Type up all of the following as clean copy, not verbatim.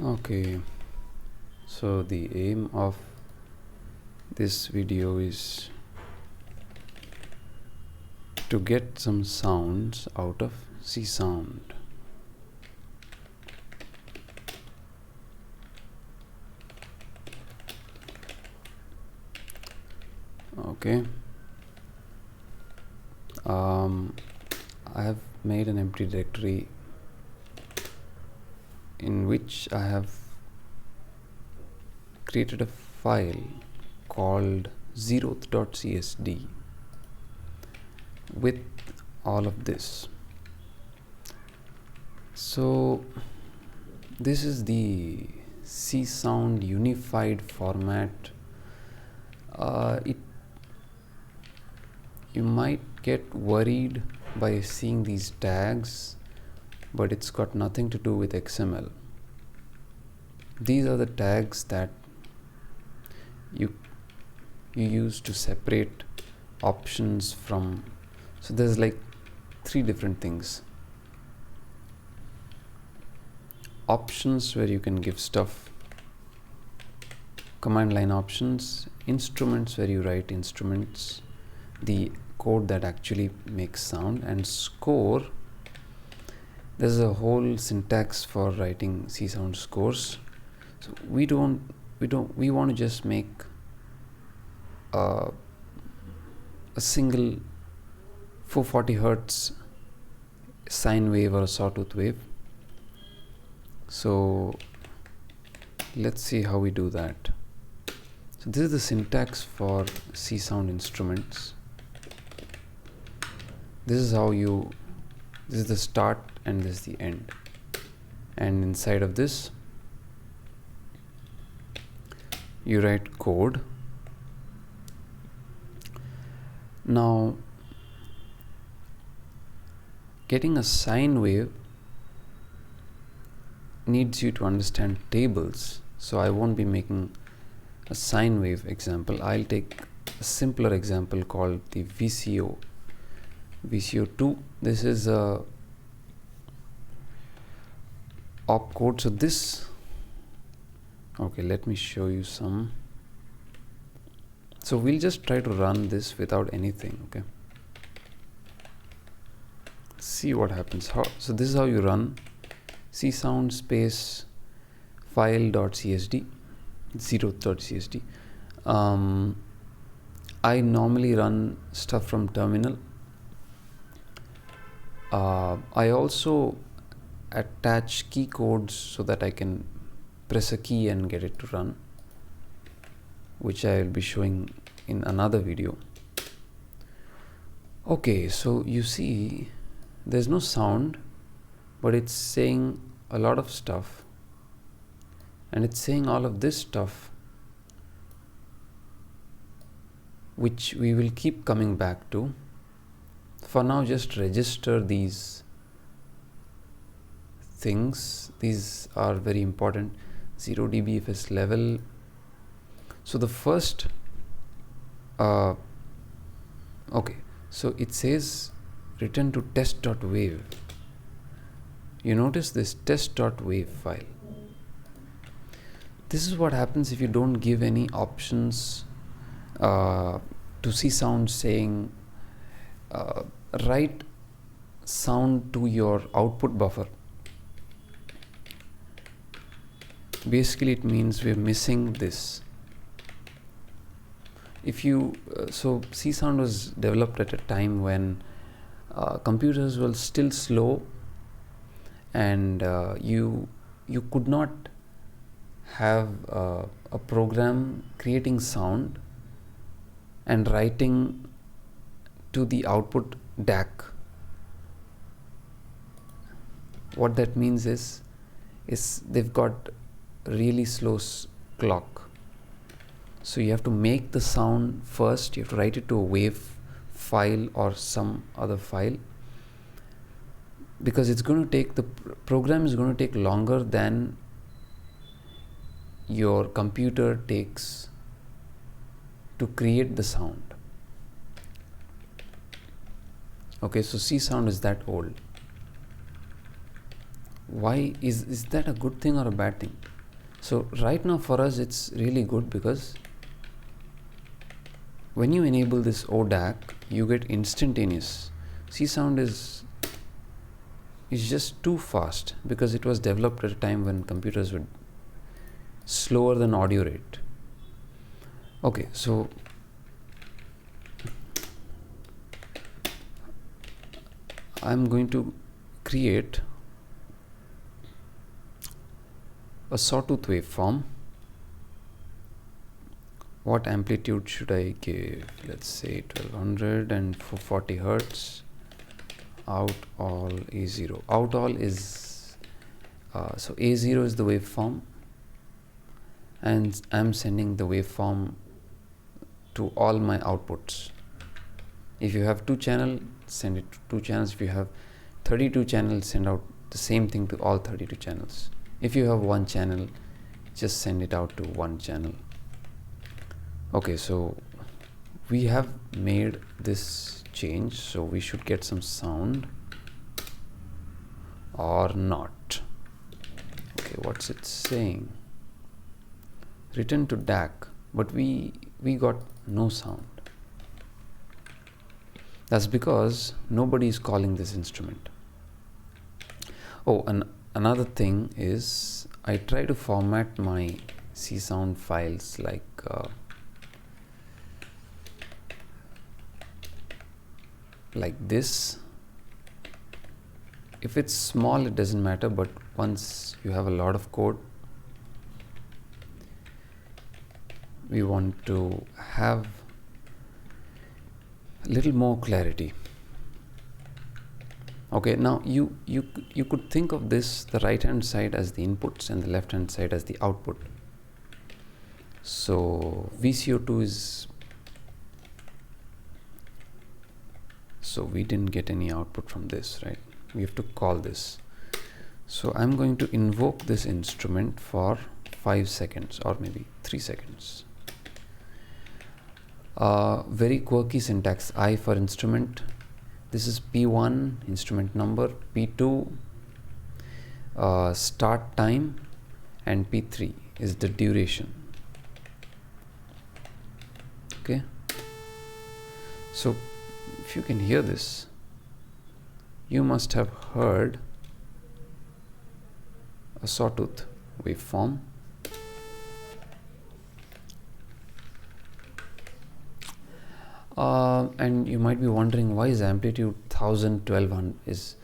Okay, so the aim of this video is to get some sounds out of Csound. Okay, I have made an empty directory in which I have created a file called zeroth.csd with all of this. So this is the Csound unified format. You might get worried by seeing these tags, but it's got nothing to do with XML. These are the tags that you use to separate options from. So there's like three different things: options, where you can give stuff, command line options, instruments, where you write instruments, the code that actually makes sound, and score. There's a whole syntax for writing Csound scores. So we want to just make a single 440 hertz sine wave or a sawtooth wave. So let's see how we do that. So this is the syntax for Csound instruments. This is the start and this is the end. And inside of this, you write code. Now, getting a sine wave needs you to understand tables. So I won't be making a sine wave example. I'll take a simpler example called the VCO2. This is a opcode. So this, okay, let me show you some. So we'll just try to run this without anything. Okay, see what happens. So this is how you run Csound space file.csd, zeroth.csd. I normally run stuff from terminal. I also attach key codes so that I can press a key and get it to run, which I will be showing in another video. Okay, so you see there's no sound, but it's saying a lot of stuff, and it's saying all of this stuff which we will keep coming back to. For now, just register these things. These are very important. 0 dBFS level. So the first okay, so it says return to test.wave. You notice this test.wave file. This is what happens if you don't give any options to Csound saying write sound to your output buffer. Basically it means we're missing this. If you so Csound was developed at a time when computers were still slow, and you could not have a program creating sound and writing to the output DAC. What that means is they've got really slow clock. So you have to make the sound first. You have to write it to a wave file or some other file, because it's going to take, the program is going to take longer than your computer takes to create the sound. Okay, so Csound is that old. why is that a good thing or a bad thing? So right now for us it's really good, because when you enable this ODAC, you get instantaneous. Csound is just too fast, because it was developed at a time when computers were slower than audio rate. Okay, so I'm going to create a sawtooth waveform. What amplitude should I give? Let's say 1200 and 440 hertz. Out all A0. Out all is so A0 is the waveform, and I'm sending the waveform to all my outputs. If you have 2 channels, send it to 2 channels. If you have 32 channels, send out the same thing to all 32 channels. If you have 1 channel, just send it out to 1 channel. Okay, so we have made this change, so we should get some sound or not. Okay, what's it saying? Return to DAC, but we got no sound. That's because nobody is calling this instrument. Oh, and another thing is, I try to format my Csound files like this. If it's small, it doesn't matter, but once you have a lot of code, we want to have a little more clarity. Okay, now you could think of this, the right hand side as the inputs and the left hand side as the output. So VCO2 is, so we didn't get any output from this, right? We have to call this. So I'm going to invoke this instrument for 5 seconds or maybe 3 seconds. Very quirky syntax. I for instrument. This is P1, instrument number. P2, start time, and P3 is the duration. Okay. So if you can hear this, you must have heard a sawtooth waveform. And you might be wondering, why is amplitude 1000, 1200 is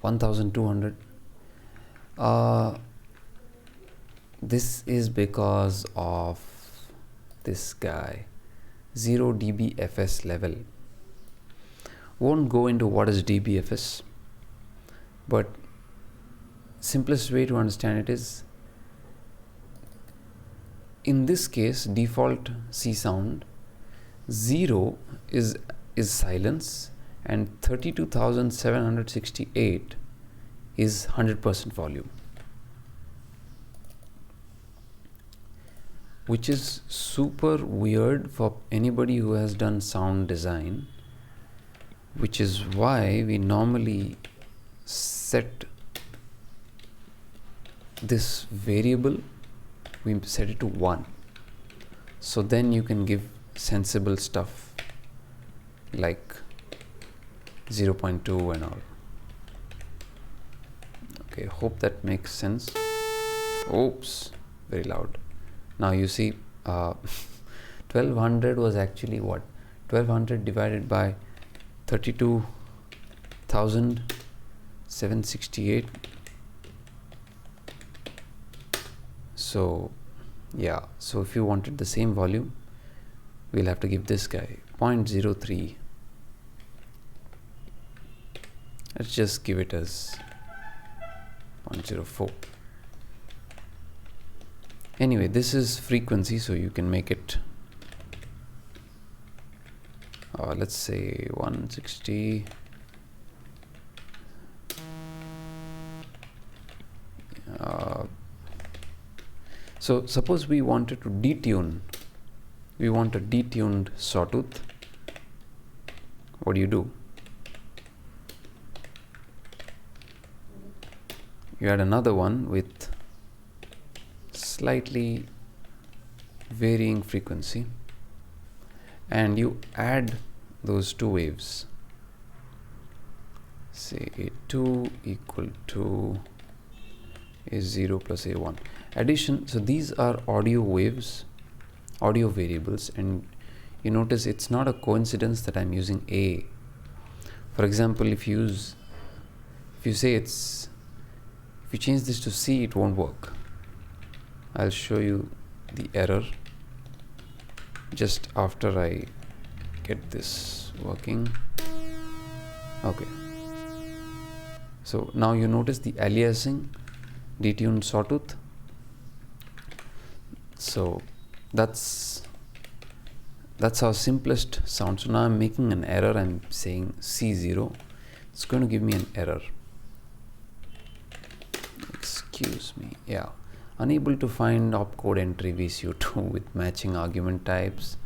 1200? This is because of this guy, 0 dBFS level. Won't go into what is dBFS, but simplest way to understand it is, in this case, default Csound, 0 is silence and 32,768 is 100% volume, which is super weird for anybody who has done sound design, which is why we normally set this variable, we set it to 1, so then you can give sensible stuff like 0.2 and all. Okay, hope that makes sense. Oops, very loud. Now you see 1200 was actually what? 1200 divided by 32,768. So yeah, so if you wanted the same volume, we'll have to give this guy 0.03. Let's just give it as 0.04. Anyway, this is frequency, so you can make it let's say 160. So suppose we wanted to detune, we want a detuned sawtooth. What do? you add another one with slightly varying frequency, and you add those two waves. Say A2 equal to A0 plus A1. Addition, so these are audio waves, audio variables, and you notice it's not a coincidence that I'm using A. For example, if you change this to C, it won't work. I'll show you the error just after I get this working. Okay. So now you notice the aliasing, detuned sawtooth. So that's our simplest sound. So now I'm making an error. I'm saying C0. It's going to give me an error. Excuse me. Yeah. Unable to find opcode entry VCO2 with matching argument types.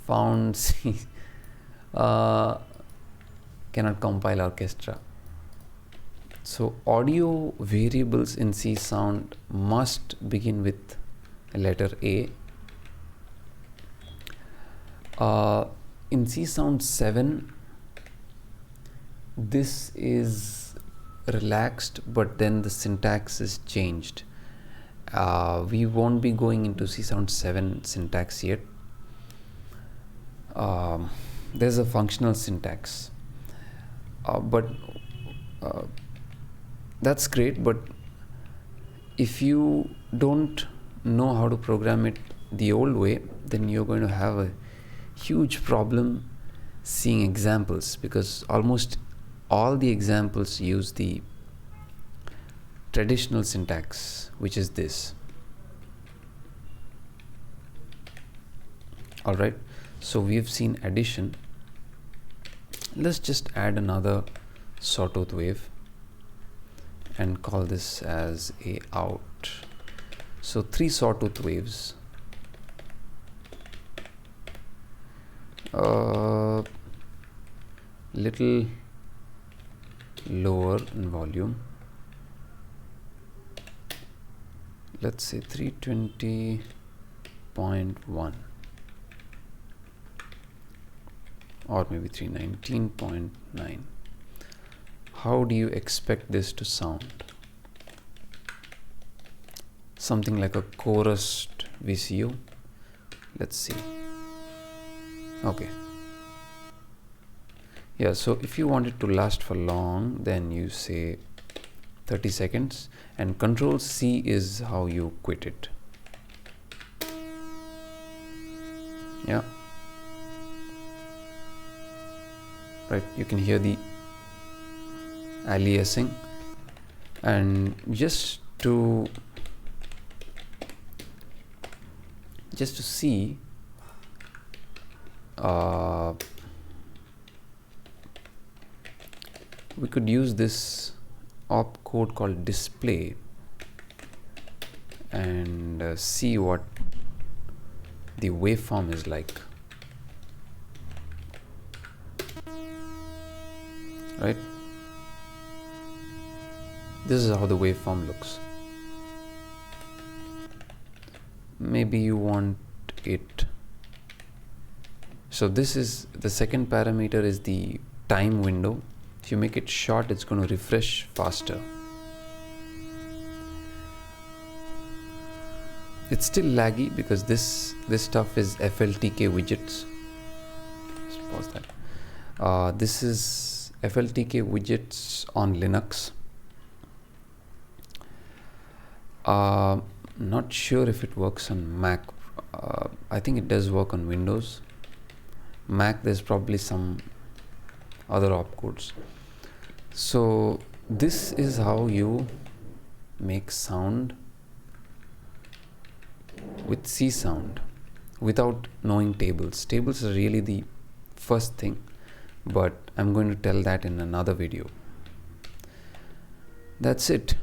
Found C. Cannot compile orchestra. So audio variables in Csound must begin with a letter A. In Csound 7, this is relaxed, but then the syntax is changed. We won't be going into Csound 7 syntax yet. There's a functional syntax, but that's great. But if you don't know how to program it the old way, then you're going to have a huge problem seeing examples, because almost all the examples use the traditional syntax, which is this. Alright, so we've seen addition. Let's just add another sawtooth wave and call this as a out. So 3 sawtooth waves. Little lower in volume. Let's say 320.1 or maybe 319.9. How do you expect this to sound? Something like a chorused VCO. Let's see. Okay. Yeah, so if you want it to last for long, then you say 30 seconds, and Control C is how you quit it. Yeah. Right, you can hear the aliasing, and just to see we could use this opcode called display and see what the waveform is like. Right, this is how the waveform looks. Maybe you want it, so this is the second parameter, is the time window. If you make it short, it's going to refresh faster. It's still laggy because this stuff is FLTK widgets. Just pause that. This is FLTK widgets on Linux. Not sure if it works on Mac. I think it does work on Windows. Mac, there's probably some other opcodes. So this is how you make sound with Csound without knowing tables. Tables are really the first thing, but I'm going to tell that in another video. That's it.